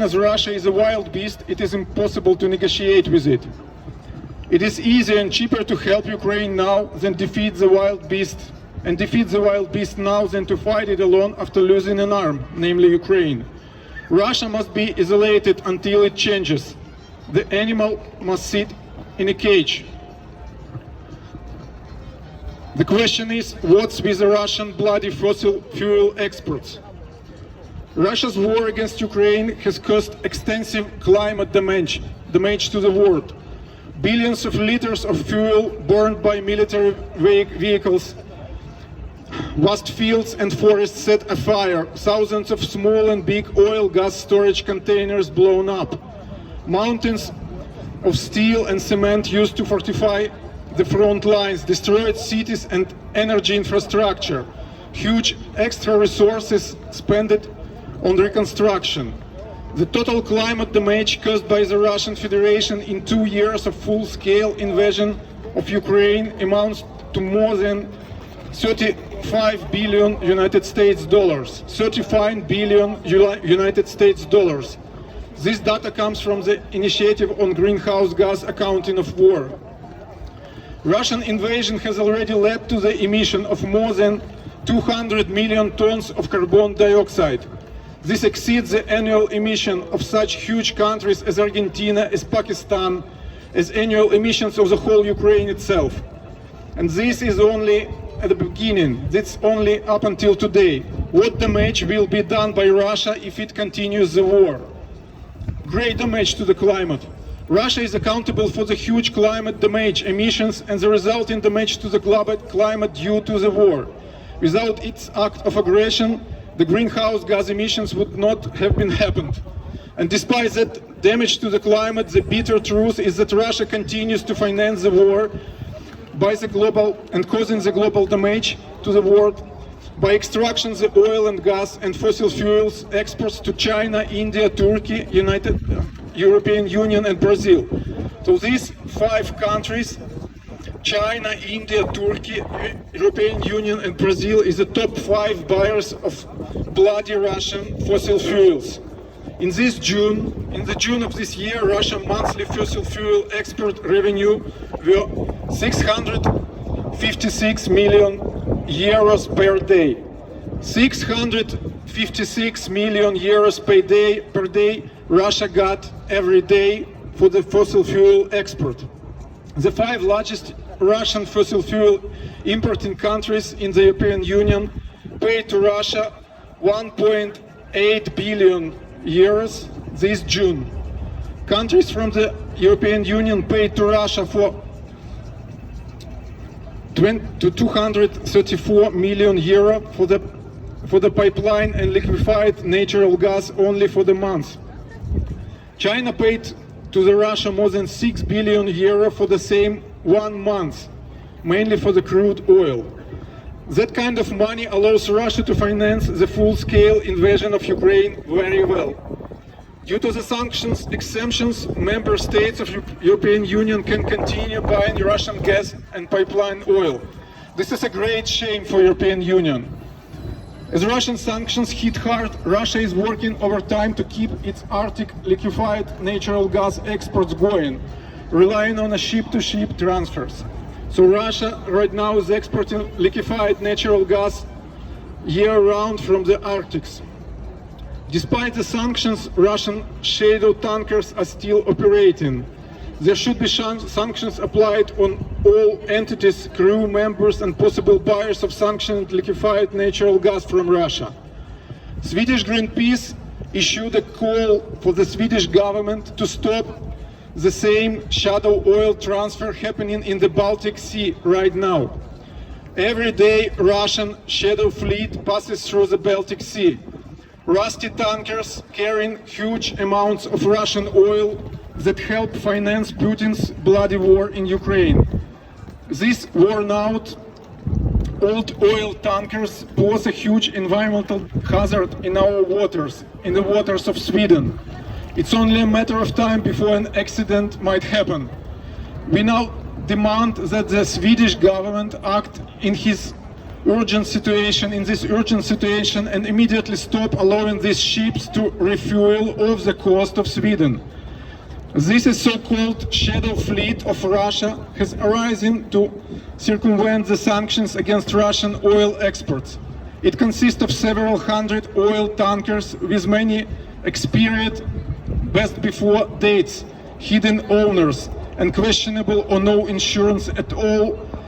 As Russia is a wild beast, it is impossible to negotiate with it. It is easier and cheaper to help Ukraine now than defeat the wild beast, and defeat the wild beast now than to fight it alone after losing an arm, namely Ukraine. Russia must be isolated until it changes. The animal must sit in a cage. The question is, what's with the Russian bloody fossil fuel exports? Russia's war against Ukraine has caused extensive climate damage to the world. Billions of liters of fuel burned by military vehicles, vast fields and forests set afire, thousands of small and big oil gas storage containers blown up, mountains of steel and cement used to fortify the front lines, destroyed cities and energy infrastructure, huge extra resources spent on reconstruction. The total climate damage caused by the Russian Federation in 2 years of full-scale invasion of Ukraine amounts to more than 35 billion United States dollars. 35 billion United States dollars. This data comes from the Initiative on Greenhouse Gas Accounting of War. Russian invasion has already led to the emission of more than 200 million tons of carbon dioxide. This exceeds the annual emission of such huge countries as Argentina, as Pakistan, as annual emissions of the whole Ukraine itself. And this is only at the beginning. That's only up until today. What damage will be done by Russia if it continues the war? Great damage to the climate. Russia is accountable for the huge climate damage, emissions, and the resulting damage to the global climate due to the war. Without its act of aggression, the greenhouse gas emissions would not have been happened. And despite that damage to the climate, the bitter truth is that Russia continues to finance the war by the global and causing the global damage to the world by extraction the oil and gas and fossil fuels exports to China, India, Turkey, European Union and Brazil. So these 5 countries, China, India, Turkey, European Union and Brazil, is the top 5 buyers of bloody Russian fossil fuels. In the June of this year, Russia's monthly fossil fuel export revenue were 656 million euros per day. 656 million euros per day Russia got every day for the fossil fuel export. The 5 largest Russian fossil fuel importing countries in the European Union paid to Russia 1.8 billion euros this June. Countries from the European Union paid to Russia for 234 million euro for the pipeline and liquefied natural gas only for the month. China paid to the Russia more than 6 billion euro for the same 1 month, mainly for the crude oil. That kind of money allows Russia to finance the full-scale invasion of Ukraine very well. Due to the sanctions exemptions, member states of European Union can continue buying Russian gas and pipeline oil. This is a great shame for European Union. As Russian sanctions hit hard, Russia is working overtime to keep its Arctic liquefied natural gas exports going, relying on ship-to-ship transfers. So Russia right now is exporting liquefied natural gas year-round from the Arctic. Despite the sanctions, Russian shadow tankers are still operating. There should be sanctions applied on all entities, crew members and possible buyers of sanctioned liquefied natural gas from Russia. Swedish Greenpeace issued a call for the Swedish government to stop the same shadow oil transfer happening in the Baltic Sea right now. Every day, Russian shadow fleet passes through the Baltic Sea. Rusty tankers carrying huge amounts of Russian oil that help finance Putin's bloody war in Ukraine. These worn-out old oil tankers pose a huge environmental hazard in our waters, in the waters of Sweden. It's only a matter of time before an accident might happen. We now demand that the Swedish government act in his urgent situation and immediately stop allowing these ships to refuel off the coast of Sweden. This is so-called shadow fleet of Russia has arisen to circumvent the sanctions against Russian oil exports. It consists of several hundred oil tankers with many expired best before dates, hidden owners, and questionable or no insurance at all